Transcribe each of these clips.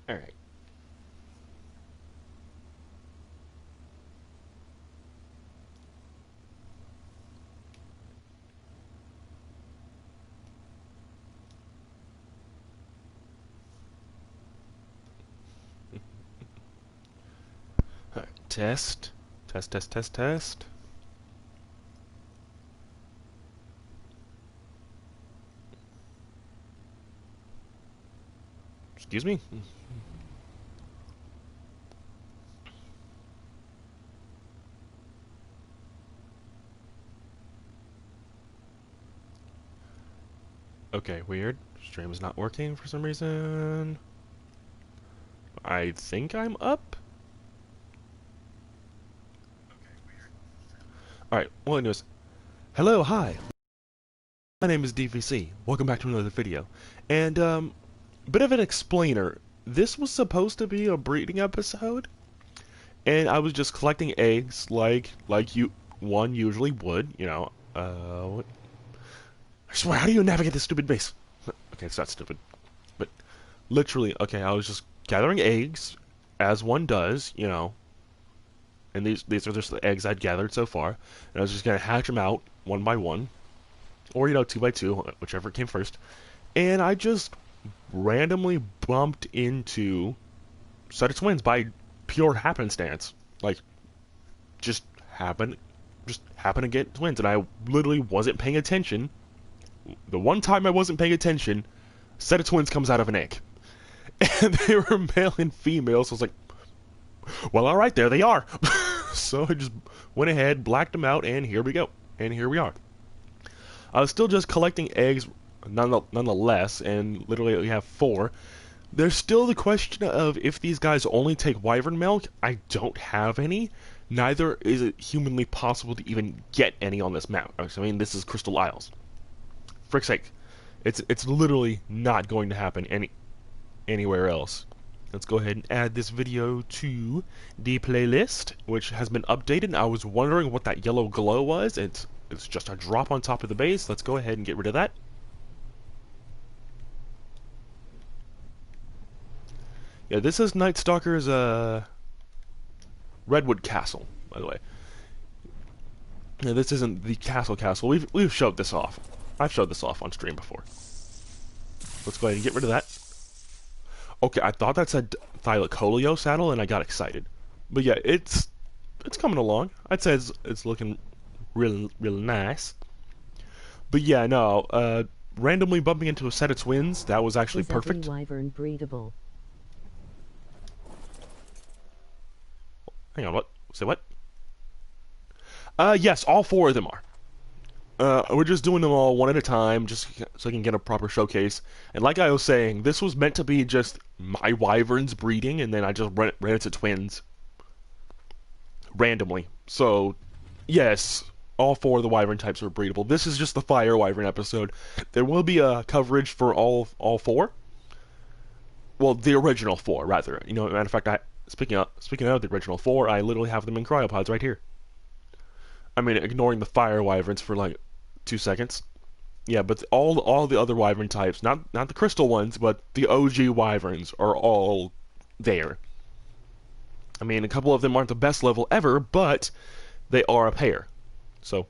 Alright. Alright, test. Test, test, test, test. Excuse me? Okay, weird. Stream is not working for some reason. I think I'm up? Alright, well anyways. Hello, hi! My name is DVC. Welcome back to another video. And, bit of an explainer. This was supposed to be a breeding episode, and I was just collecting eggs like one usually would, you know. What? I swear, how do you navigate this stupid base? Okay, it's not stupid. But, literally, okay, I was just gathering eggs, as one does, you know. And these are just the eggs I'd gathered so far. And I was just gonna hatch them out, one by one. Or, you know, two by two, whichever came first. And I just randomly bumped into a set of twins by pure happenstance. Like, just happened to get twins. And I literally wasn't paying attention. The one time I wasn't paying attention, a set of twins comes out of an egg. And they were male and female, so I was like, well, alright, there they are. So I just went ahead, blacked them out, and here we go. And here we are. I was still just collecting eggs nonetheless, and literally we have 4. There's still the question of if these guys only take wyvern milk. I don't have any. Neither is it humanly possible to even get any on this map. I mean, this is Crystal Isles. Frick's sake. It's literally not going to happen anywhere else. Let's go ahead and add this video to the playlist, which has been updated. I was wondering what that yellow glow was. It's just a drop on top of the base. Let's go ahead and get rid of that. Yeah, this is Night Stalker's Redwood Castle, by the way. Yeah, this isn't the castle. We've showed this off. I've showed this off on stream before. Let's go ahead and get rid of that. Okay, I thought that said Thylacoleo saddle, and I got excited. But yeah, it's coming along. I'd say it's looking real nice. But yeah, no, randomly bumping into a set of twins, that was actually perfect. Is every wyvern breedable? Hang on, what? Say what? Yes, all 4 of them are. We're just doing them all one at a time, just so I can get a proper showcase. And like I was saying, this was meant to be just my wyverns breeding, and then I just ran into twins randomly. So, yes, all 4 of the wyvern types are breedable. This is just the fire wyvern episode. There will be a coverage for all 4. Well, the original 4, rather. You know, matter of fact, speaking of the original 4, I literally have them in cryopods right here. I mean, ignoring the fire wyverns for like 2 seconds. Yeah, but all the other wyvern types, not the crystal ones, but the OG wyverns are all there. I mean, a couple of them aren't the best level ever, but they are a pair. So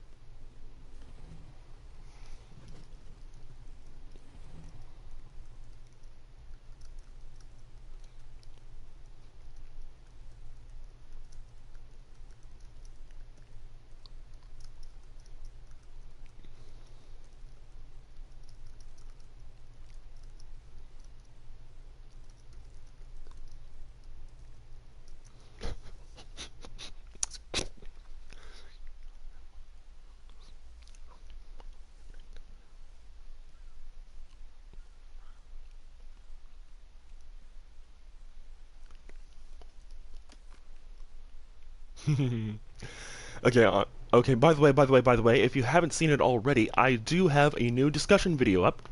okay, okay, by the way, if you haven't seen it already, I do have a new discussion video up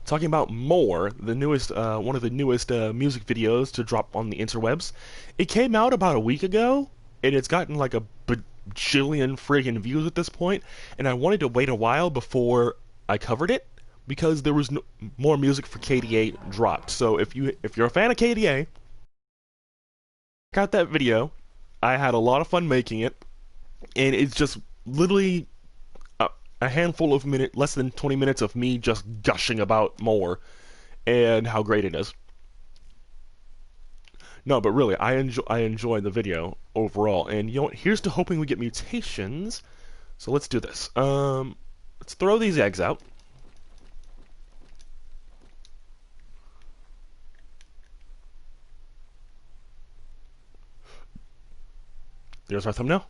talking about More, the newest, one of the newest music videos to drop on the interwebs. It came out about a week ago, and it's gotten like a bajillion friggin' views at this point, and I wanted to wait a while before I covered it, because there was no, more music for KDA dropped. So if you're a fan of KDA, check out that video. I had a lot of fun making it, and it's just literally a handful of minutes, less than 20 minutes of me just gushing about more and how great it is. No, but really, I enjoy the video overall, and you know what? Here's to hoping we get mutations. So let's do this. Let's throw these eggs out. There's our thumbnail.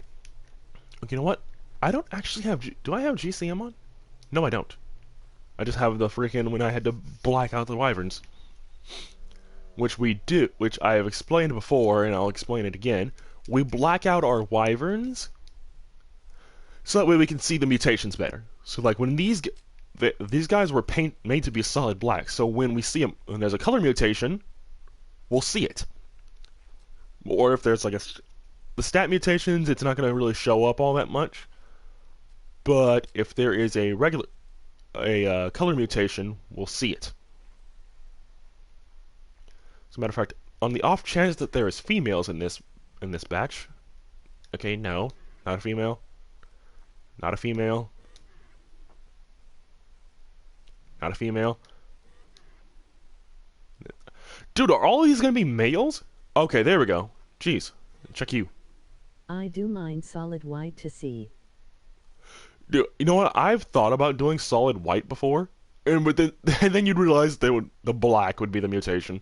Okay, you know what? I don't actually have... do I have GCM on? No, I don't. I just have the freaking when I had to black out the wyverns. Which we do, which I have explained before, and I'll explain it again. We black out our wyverns, so that way we can see the mutations better. So like when these guys were made to be solid black, so when we see them, when there's a color mutation, we'll see it. Or if there's like the stat mutations, it's not going to really show up all that much. But if there is a color mutation, we'll see it. As a matter of fact, on the off chance that there is females in this batch, okay, no, not a female, not a female, not a female. Dude, are all of these gonna be males? Okay, there we go. Jeez, check you. I do mine solid white to see. Dude, you know what? I've thought about doing solid white before, and then you'd realize the black would be the mutation.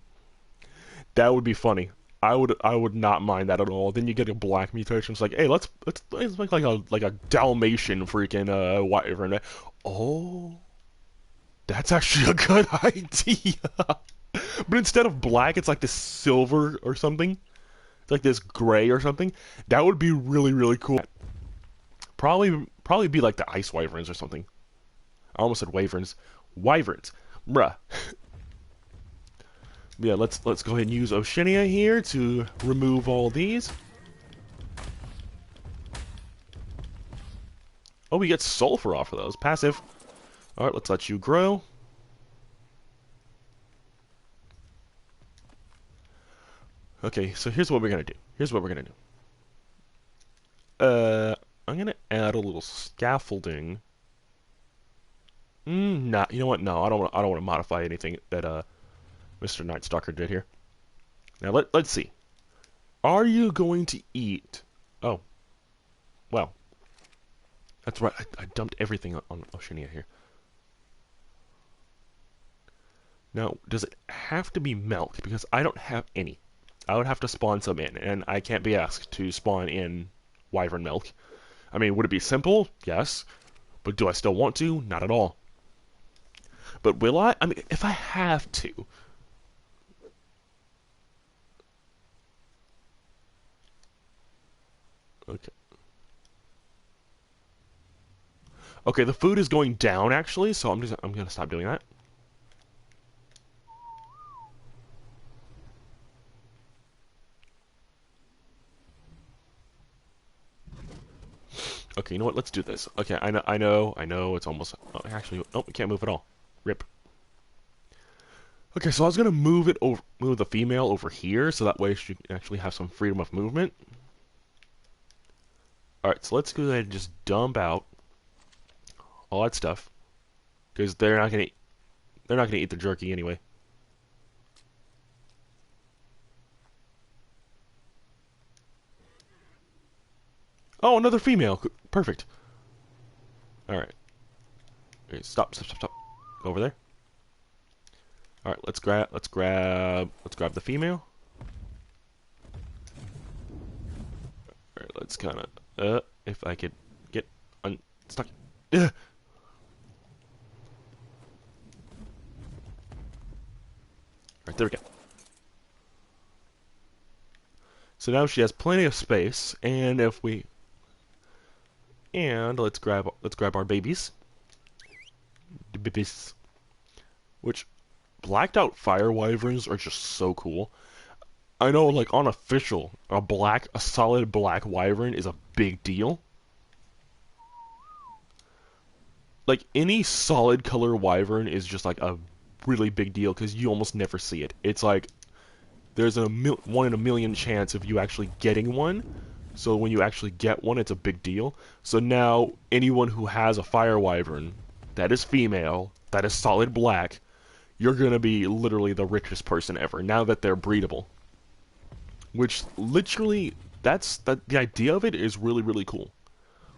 That would be funny. I would not mind that at all. Then you get a black mutation. It's like, hey, let's make like a Dalmatian freaking wyvern. Oh, that's actually a good idea. But instead of black, it's like this silver or something. It's like this gray or something. That would be really, really cool. Probably be like the ice wyverns or something. I almost said wyverns. Wyverns. Bruh. Yeah, let's go ahead and use Oceania here to remove all these. Oh, we get sulfur off of those. Passive. Alright, let's let you grow. Okay, so here's what we're gonna do. I'm gonna add a little scaffolding. Nah, you know what? No, I don't want to modify anything that Mr. Nightstalker did here. Now let's see. Are you going to eat? Oh, well, that's right. I dumped everything on Oceania here. Now, does it have to be milk? Because I don't have any. I would have to spawn some in, and I can't be asked to spawn in wyvern milk. I mean, would it be simple? Yes. But do I still want to? Not at all. But will I? I mean, if I have to. Okay. Okay, the food is going down actually, so I'm gonna stop doing that. Okay, you know what? Let's do this. Okay, I know. It's almost. Oh, actually, oh, we can't move at all. Rip. Okay, so I was gonna move the female over here, so that way she can actually have some freedom of movement. All right, so let's go ahead and just dump out all that stuff, because they're not gonna eat the jerky anyway. Oh, another female. Perfect. All right. Okay, stop. Go over there. All right, let's grab the female. All right, let's kind of if I could get unstuck. Right, there we go. So now she has plenty of space, and let's grab our babies. The babies. Which blacked out fire wyverns are just so cool. I know, like, unofficial, a solid black wyvern is a big deal. like any solid color wyvern is just like a really big deal because you almost never see it. It's like there's a 1 in a million chance of you actually getting one. So when you actually get one, it's a big deal. So now anyone who has a fire wyvern that is female, that is solid black, you're gonna be literally the richest person ever now that they're breedable. Which literally, the idea of it is really really cool.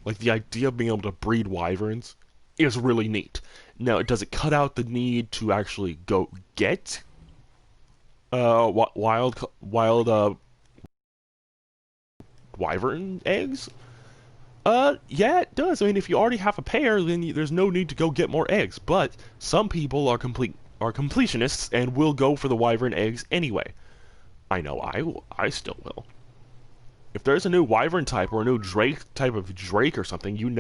Like the idea of being able to breed wyverns is really neat. Now, does it cut out the need to actually go get wild wyvern eggs? Yeah, it does. I mean, if you already have a pair, then there's no need to go get more eggs. But some people are completionists and will go for the wyvern eggs anyway. I know I still will. If there's a new wyvern type or a new drake type of drake or something, you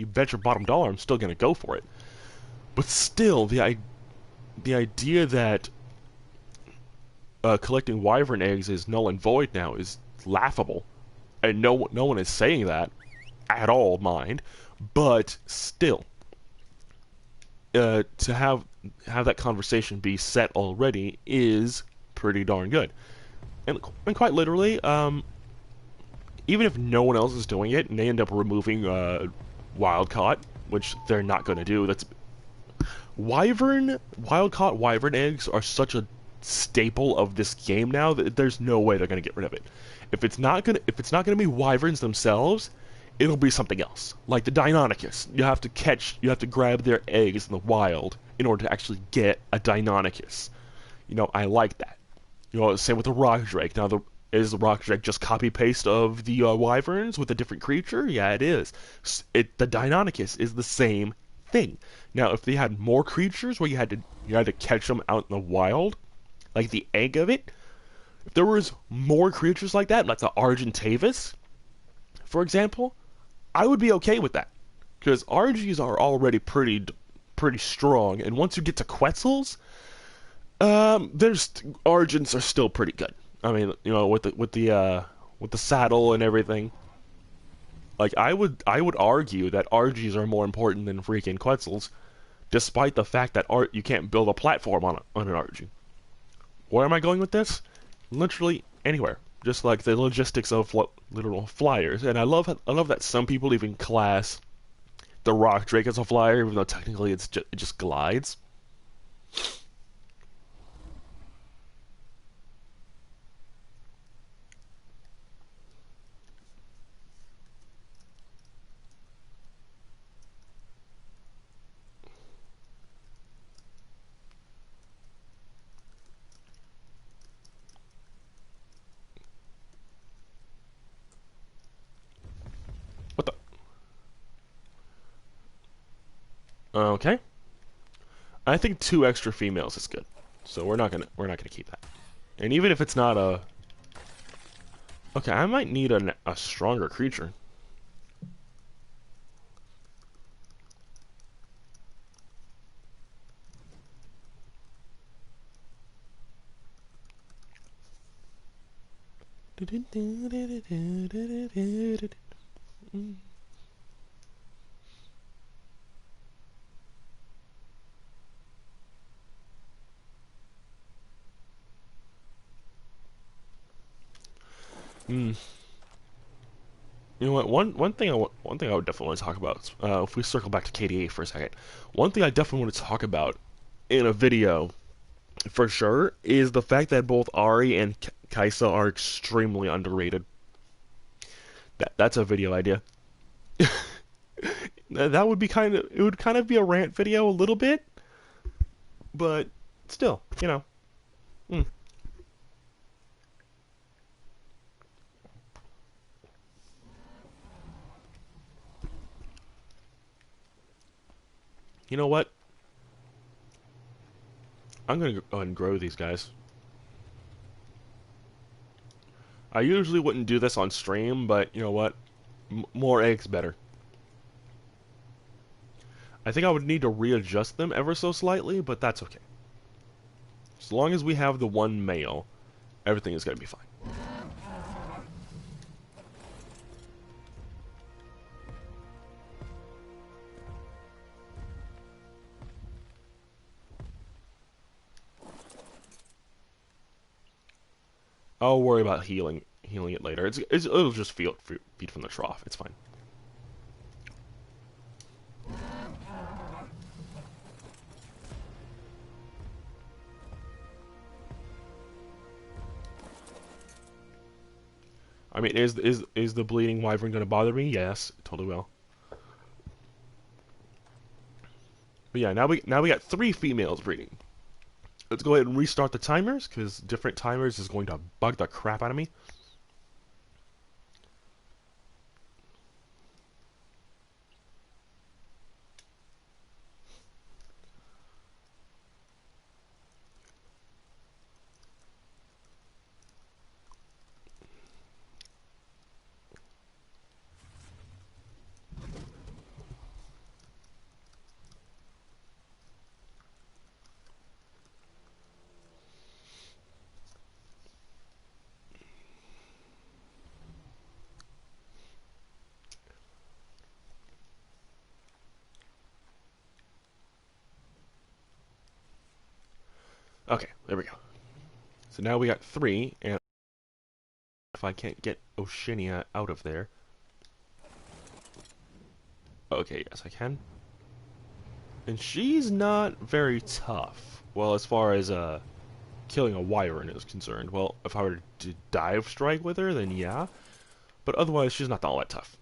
bet your bottom dollar I'm still gonna go for it. But still, the idea that collecting wyvern eggs is null and void now is laughable, and no one is saying that at all, mind. But still, to have that conversation be set already is pretty darn good. And quite literally, even if no one else is doing it and they end up removing wild caught, which they're not going to do, that's wild caught wyvern eggs are such a staple of this game now that there's no way they're going to get rid of it. If it's not gonna be wyverns themselves, it'll be something else, like the Deinonychus. You have to grab their eggs in the wild in order to actually get a Deinonychus. I like that. Same with the rock drake. Now, is the rock drake just copy paste of the wyverns with a different creature? Yeah, it is. The Deinonychus is the same thing. Now, if they had more creatures where you had to catch them out in the wild, like the egg of it, if there was more creatures like that, like the Argentavis, for example, I would be okay with that, because RGs are already pretty strong, and once you get to Quetzals, there's Argents are still pretty good. I mean, with the saddle and everything. Like I would argue that RGs are more important than freaking Quetzals, despite the fact that you can't build a platform on an RG. Where am I going with this? Literally anywhere. Just like the logistics of literal flyers. And I love that some people even class the rock drake as a flyer, even though technically it just glides. What the? Okay. I think 2 extra females is good. So we're not gonna keep that. And even if it's not a... Okay, I might need a stronger creature. Hmm. You know what? One thing I would definitely want to talk about. If we circle back to KDA for a second, one thing I definitely want to talk about in a video, for sure, is the fact that both Ari and Kaisa are extremely underrated. That's a video idea. That would be it would kind of be a rant video a little bit, but still, Mm. You know what? I'm gonna go ahead and grow these guys. I usually wouldn't do this on stream, but you know what? More eggs better. I think I would need to readjust them ever so slightly, but that's okay. As long as we have the one male, everything is gonna be fine. I'll worry about healing it later. It'll just feed from the trough. It's fine. I mean, is the bleeding wyvern gonna bother me? Yes, it totally will. But yeah, now we got 3 females breeding. Let's go ahead and restart the timers, because different timers is going to bug the crap out of me. Okay, there we go. So now we got 3, and if I can't get Oceania out of there. Okay, yes I can. And she's not very tough. Well, as far as killing a wyvern is concerned. Well, if I were to dive strike with her, then yeah. But otherwise, she's not all that tough.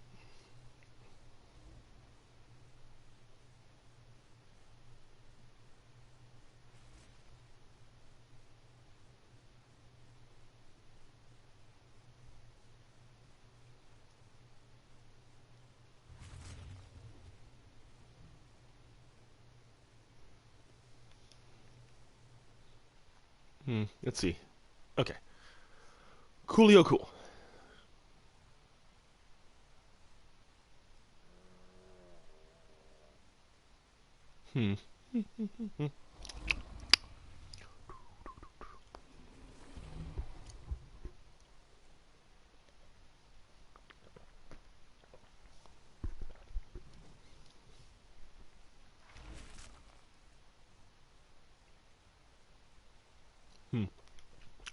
Let's see. Okay. Coolio cool. Hmm.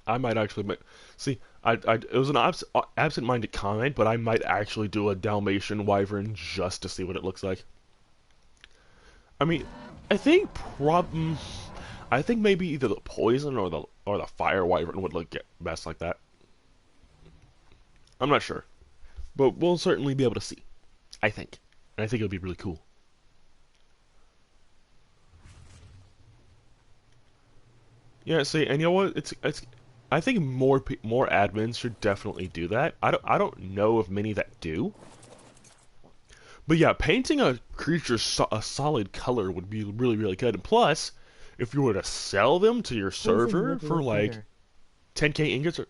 I might actually see. It was an absent-minded comment, but I might actually do a Dalmatian wyvern just to see what it looks like. I mean, I think I think maybe either the poison or the fire wyvern would look best like that. I'm not sure, but we'll certainly be able to see. I think, and I think it would be really cool. Yeah, see, and you know what? It's. I think more admins should definitely do that. I don't know of many that do. But yeah, painting a creature a solid color would be really good. And plus, if you were to sell them to your server for like 10k ingots, or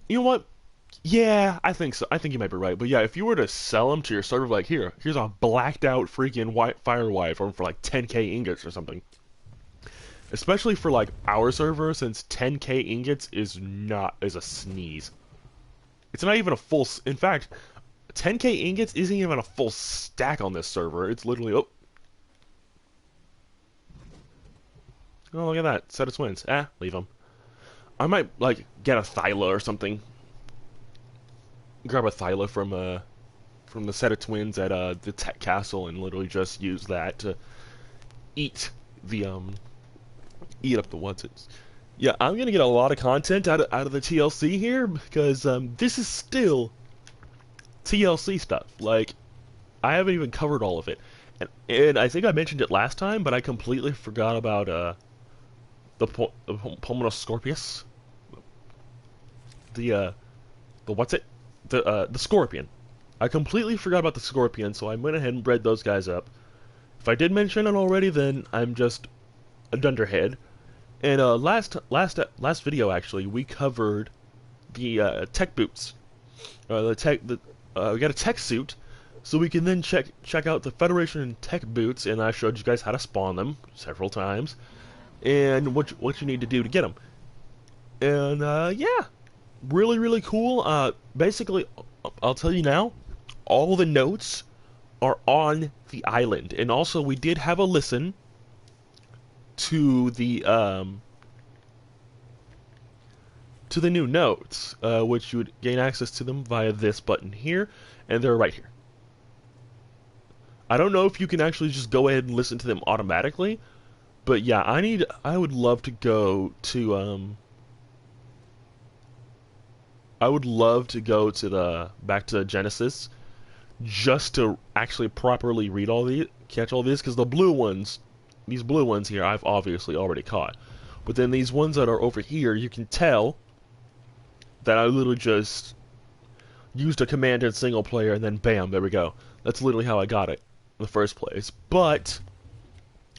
you know what? Yeah, I think so. I think you might be right. But yeah, if you were to sell them to your server, like here's a blacked out freaking fire wyvern for like 10k ingots or something. Especially for like our server, since 10k ingots is a sneeze. It's not even a full. In fact, 10k ingots isn't even a full stack on this server. It's literally oh look at that set of twins. Leave them. I might like get a Thyla or something. Grab a Thyla from the set of twins at the tech castle and literally just use that to eat the eat up the what's-its. Yeah, I'm gonna get a lot of content out of the TLC here because this is still TLC stuff. Like, I haven't even covered all of it, and I think I mentioned it last time, but I completely forgot about the Pulmonus Scorpius, the the Scorpion. I completely forgot about the Scorpion, so I went ahead and bred those guys up. If I did mention it already, then I'm just a dunderhead. And last video actually, we covered the tech boots. We got a tech suit, so we can then check out the Federation tech boots, and I showed you guys how to spawn them several times, and what you need to do to get them. And yeah, really cool. Basically, I'll tell you now, all the notes are on the island, and also we did have a listen to the to the new notes, which you would gain access to them via this button here, and they're right here. I don't know if you can actually just go ahead and listen to them automatically, but yeah, I would love to go to I would love to go to the back to Genesis just to actually properly read all these, catch all these, because these blue ones here, I've obviously already caught. But then these ones that are over here, you can tell that I literally just used a command in single player, and then bam, there we go. That's literally how I got it in the first place. But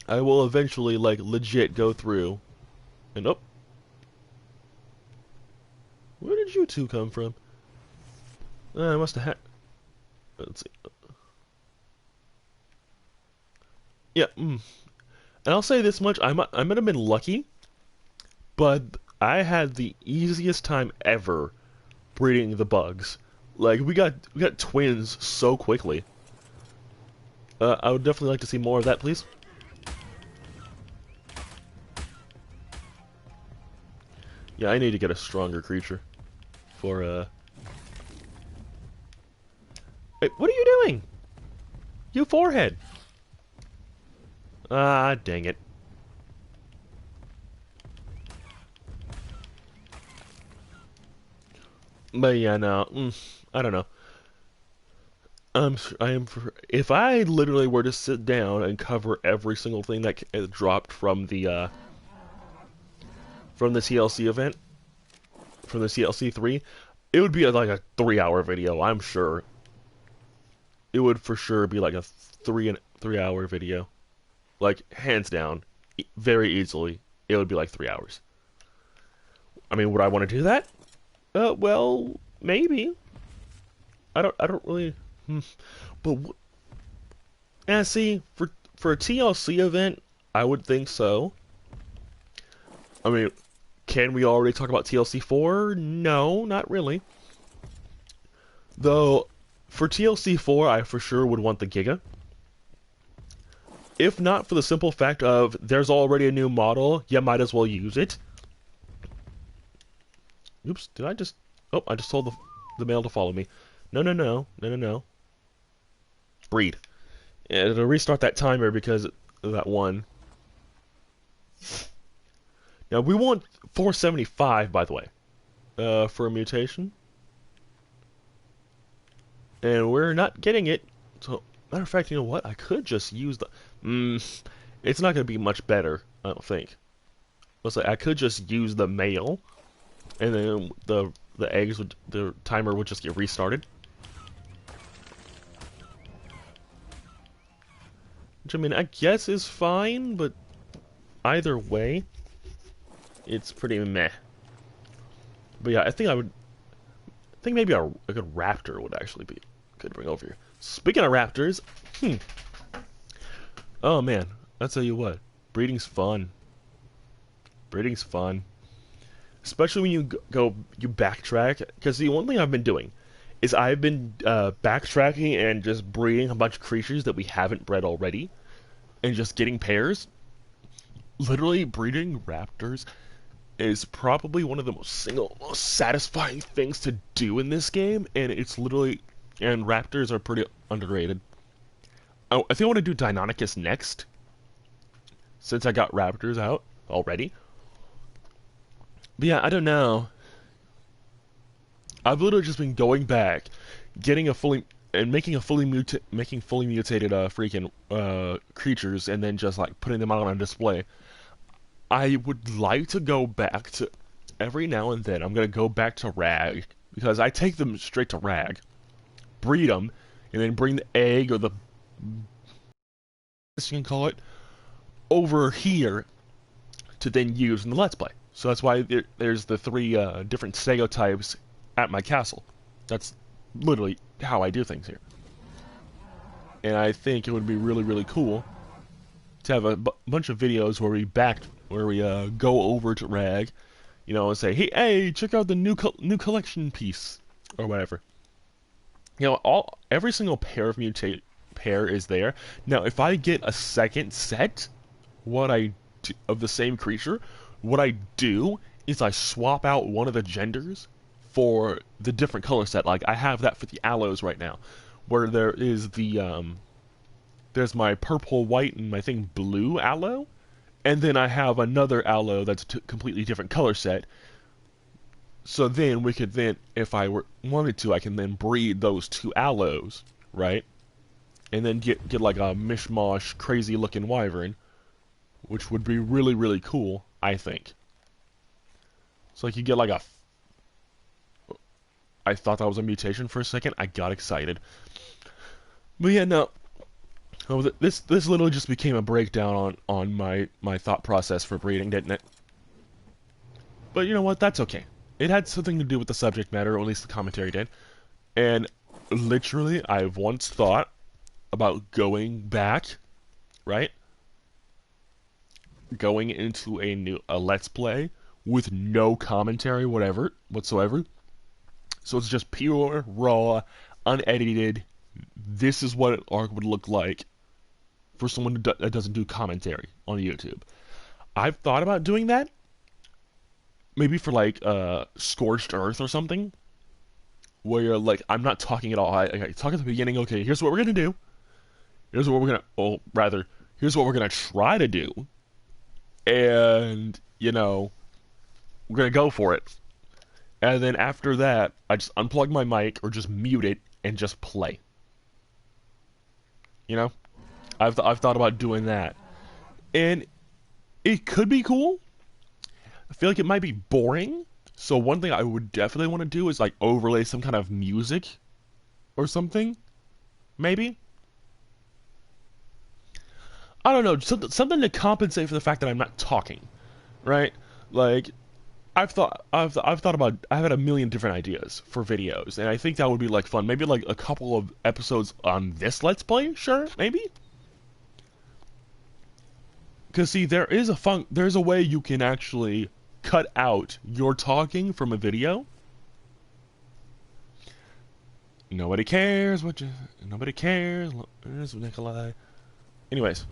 I will eventually, like, legit go through and oh, where did you two come from? I must have had. Let's see. Yeah. And I'll say this much: I might have been lucky, but I had the easiest time ever breeding the bugs. Like we got twins so quickly. I would definitely like to see more of that, please. Yeah, I need to get a stronger creature for Hey, what are you doing? You forehead. Ah, dang it. But yeah, no, I don't know. If I literally were to sit down and cover every single thing that dropped from the TLC event, from the TLC 3, it would be like a 3-hour video, I'm sure. It would for sure be like a 3-hour video. Like, hands down, very easily, it would be like 3 hours. I mean, would I want to do that? Well, maybe. I don't really. But yeah, see, for a TLC event, I would think so. I mean, can we already talk about TLC 4? No, not really. Though, for TLC 4, I for sure would want the Giga. If not for the simple fact of there's already a new model, you might as well use it. Oops, did I just... Oh, I just told the male to follow me. No. Breed. And it'll restart that timer because of that one. Now, we want 475, by the way, for a mutation. And we're not getting it. So, matter of fact, you know what? I could just use the... it's not going to be much better, I don't think. Let's say I could just use the male, and then the eggs would... The timer would just get restarted. Which, I mean, I guess is fine, but either way, it's pretty meh. But yeah, I think maybe a good raptor would actually be good to bring over here. Speaking of raptors, oh man, I'll tell you what, breeding's fun. Breeding's fun. Especially when you backtrack, because the one thing I've been doing is I've been backtracking and just breeding a bunch of creatures that we haven't bred already, and just getting pairs. Literally, breeding raptors is probably one of the most satisfying things to do in this game, and raptors are pretty underrated. Oh, I think I want to do Deinonychus next, since I got raptors out already. But yeah, I don't know. I've literally just been going back, making fully mutated freaking creatures, and then just like putting them out on a display. I would like to go back to every now and then. I'm gonna go back to Rag because I take them straight to Rag, breed them, and then bring the egg or the you can call it over here to then use in the Let's Play. So that's why there's the 3 different stereotypes at my castle. That's literally how I do things here. And I think it would be really, really cool to have a bunch of videos where we go over to Rag, you know, and say, hey, check out the new collection piece or whatever. You know, every single pair of pair is there. Now, if I get a second set, of the same creature, what I do is I swap out one of the genders for the different color set. Like I have that for the aloes right now, where there is there's my purple, white, and my thing blue aloe, and then I have another aloe that's a completely different color set. So then we could then, if I wanted to, I can then breed those two aloes, right? And then get like a mishmash, crazy looking wyvern, which would be really, really cool, I think. So like you get like a... I thought that was a mutation for a second. I got excited. But yeah, no. Oh, this literally just became a breakdown on my thought process for breeding, didn't it? But you know what? That's okay. It had something to do with the subject matter, or at least the commentary did. And literally, I've once thought about going back, right? Going into a Let's Play with no commentary, whatsoever. So it's just pure, raw, unedited. This is what an arc would look like for someone that doesn't do commentary on YouTube. I've thought about doing that. Maybe for like Scorched Earth or something. Where you're like, I'm not talking at all. I talk at the beginning, okay, here's what we're going to do. Here's what we're here's what we're going to try to do. And, you know, we're going to go for it. And then after that, I just unplug my mic or just mute it and just play. You know? I've thought about doing that. And it could be cool. I feel like it might be boring. So one thing I would definitely want to do is like overlay some kind of music or something. Maybe. I don't know, something to compensate for the fact that I'm not talking, right? Like I've had a million different ideas for videos, and I think that would be like fun. Maybe like a couple of episodes on this Let's Play, sure, maybe. Because see, there's a way you can actually cut out your talking from a video. Nobody cares nobody cares. Nikolai. Anyways.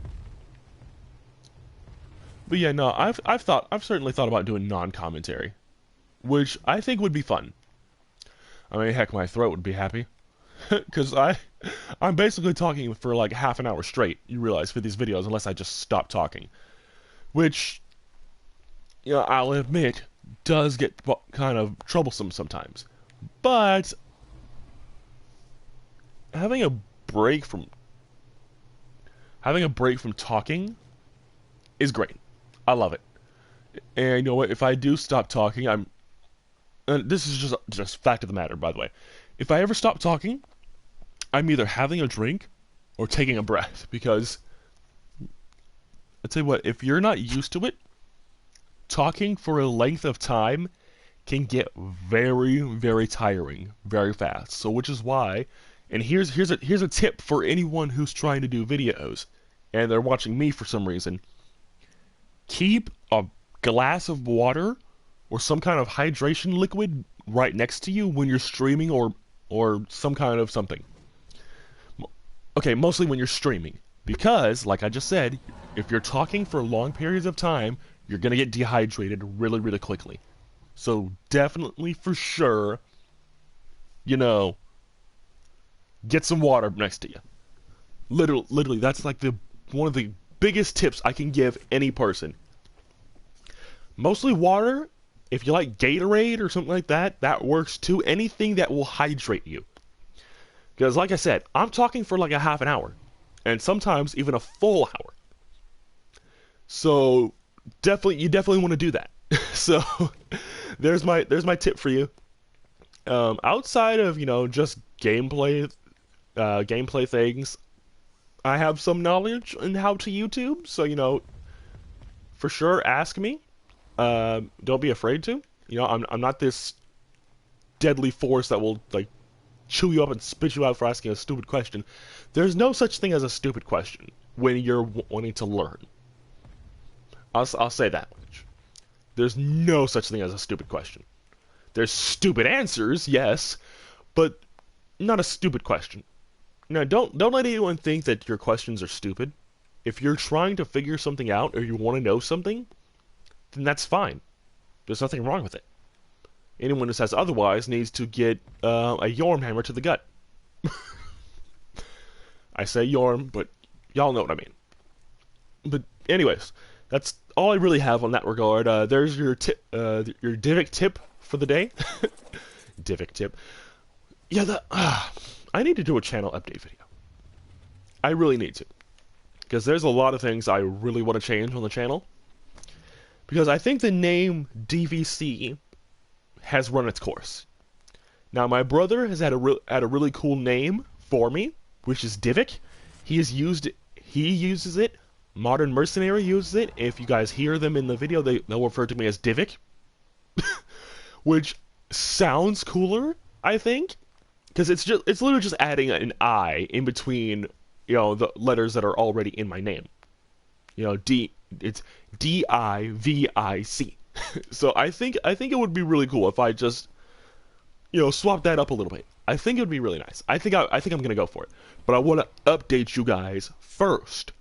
But yeah, no, I've certainly thought about doing non-commentary, which I think would be fun. I mean, heck, my throat would be happy, because I'm basically talking for like half an hour straight. You realize for these videos, unless I just stop talking, which, you know, I'll admit does get kind of troublesome sometimes. But having a break from talking is great. I love it. And you know what? If I do stop talking, and this is just fact of the matter, by the way. If I ever stop talking, I'm either having a drink or taking a breath, because I'll tell you what, if you're not used to it, talking for a length of time can get very, very tiring very fast. So which is why, and here's a tip for anyone who's trying to do videos and they're watching me for some reason. Keep a glass of water or some kind of hydration liquid right next to you when you're streaming, or some kind of something. Okay, mostly when you're streaming, because like I just said, if you're talking for long periods of time, you're gonna get dehydrated really, really quickly. So definitely, for sure, you know, get some water next to you. Literally, that's like one of the biggest tips I can give any person. Mostly water. If you like Gatorade or something like that, that works too. Anything that will hydrate you. Because like I said, I'm talking for like a half an hour, and sometimes even a full hour. So you definitely want to do that. So there's my tip for you. Outside of, you know, just gameplay things, I have some knowledge on how to YouTube. So, you know, for sure, ask me. Don't be afraid to. You know, I'm not this deadly force that will like chew you up and spit you out for asking a stupid question. There's no such thing as a stupid question when you're wanting to learn. I'll say that much. There's no such thing as a stupid question. There's stupid answers, yes, but not a stupid question. Now, don't let anyone think that your questions are stupid. If you're trying to figure something out or you want to know something, then that's fine. There's nothing wrong with it. Anyone who says otherwise needs to get a Yorm hammer to the gut. I say Yorm, but y'all know what I mean. But anyways, that's all I really have on that regard. There's your tip, your Divic tip for the day. Divic tip. Yeah, I need to do a channel update video. I really need to. Because there's a lot of things I really want to change on the channel. Because I think the name DVC has run its course. Now, my brother has had a really cool name for me, which is Divic. He uses it. Modern Mercenary uses it. If you guys hear them in the video, they'll refer to me as Divic. Which sounds cooler, I think. Because it's literally just adding an I in between, the letters that are already in my name. It's D-I-V-I-C. So I think it would be really cool if I just, swap that up a little bit. I think it would be really nice. I think I'm gonna go for it. But I want to update you guys first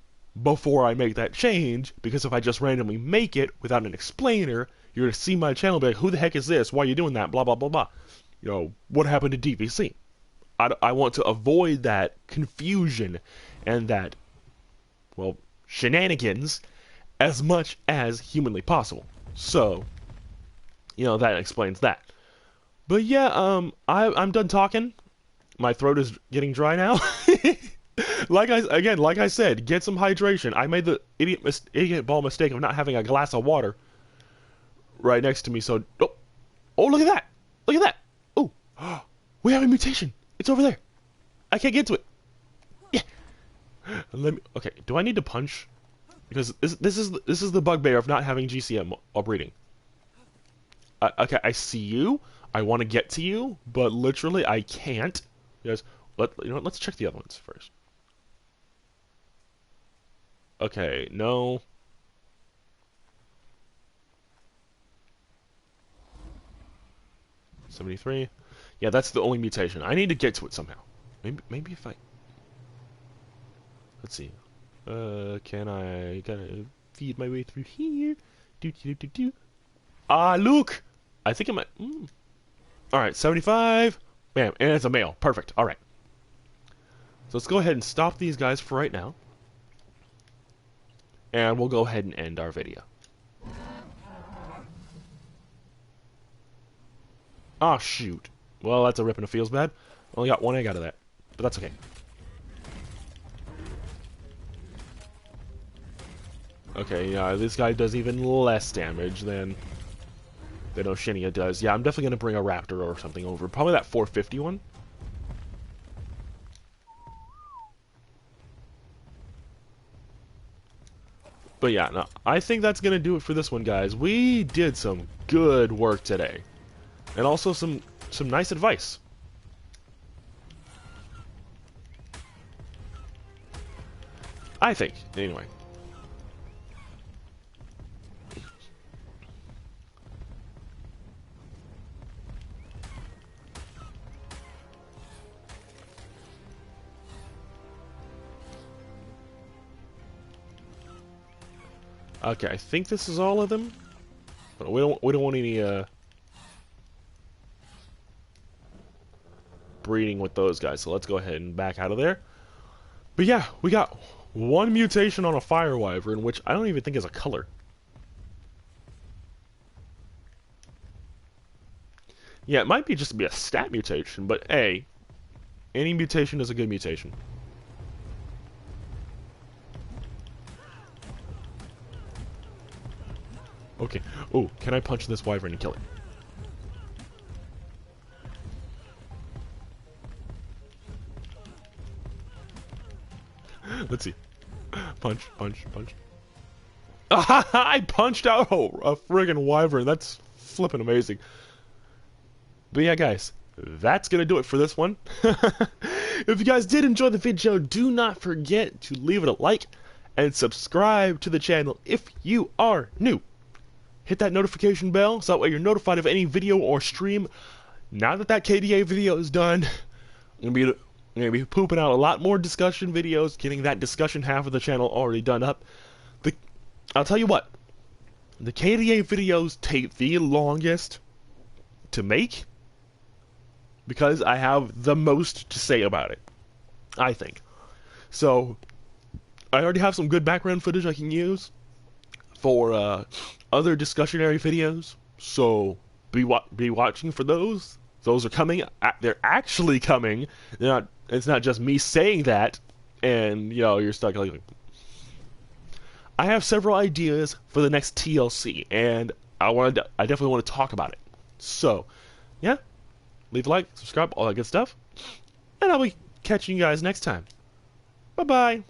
before I make that change, because if I just randomly make it without an explainer, you're gonna see my channel and be like, who the heck is this? Why are you doing that? Blah blah blah blah. What happened to DVC? I want to avoid that confusion and that, shenanigans as much as humanly possible. So, that explains that. But yeah, I'm done talking. My throat is getting dry now. Like I said, get some hydration. I made the idiot ball mistake of not having a glass of water right next to me. So, oh, look at that! Look at that! Oh, we have a mutation. It's over there. I can't get to it. Yeah. Okay. Do I need to punch? Because this is the bugbear of not having GCM while breeding. Okay, I see you. I want to get to you, but literally I can't. Because let's check the other ones first. Okay, no. $73. Yeah, that's the only mutation. I need to get to it somehow. Maybe if I... Let's see. Can I gotta feed my way through here? Ah, look! I think it might... Alright, 75. Bam, and it's a male. Perfect. Alright. So let's go ahead and stop these guys for right now. And we'll go ahead and end our video. Ah, shoot. Well, that's a rip and it feels bad. Only got one egg out of that. But that's okay. Okay, yeah, this guy does even less damage than Oceania does. Yeah, I'm definitely going to bring a raptor or something over. Probably that 450 one. But yeah, no, I think that's going to do it for this one, guys. We did some good work today. And also some nice advice. I think, anyway. Okay, I think this is all of them. But we don't want any breeding with those guys. So let's go ahead and back out of there. But yeah, we got one mutation on a fire wyvern, which I don't even think is a color. Yeah, it might be just be a stat mutation, but hey, any mutation is a good mutation. Okay. Oh, can I punch this wyvern and kill it? Let's see. Punch, punch, punch. I punched out a friggin' wyvern. That's flippin' amazing. But yeah, guys, that's gonna do it for this one. If you guys did enjoy the video, do not forget to leave it a like and subscribe to the channel if you are new. Hit that notification bell so that way you're notified of any video or stream. Now that KDA video is done, I'm gonna be pooping out a lot more discussion videos, getting that discussion half of the channel already done up. I'll tell you what, The KDA videos take the longest to make because I have the most to say about it, I think. So, I already have some good background footage I can use for other discussionary videos, so be watching for those. Those are coming. They're actually coming. They're not. It's not just me saying that, and you're stuck like. I have several ideas for the next TLC, and I definitely want to talk about it. So, yeah, leave a like, subscribe, all that good stuff, and I'll be catching you guys next time. Bye bye.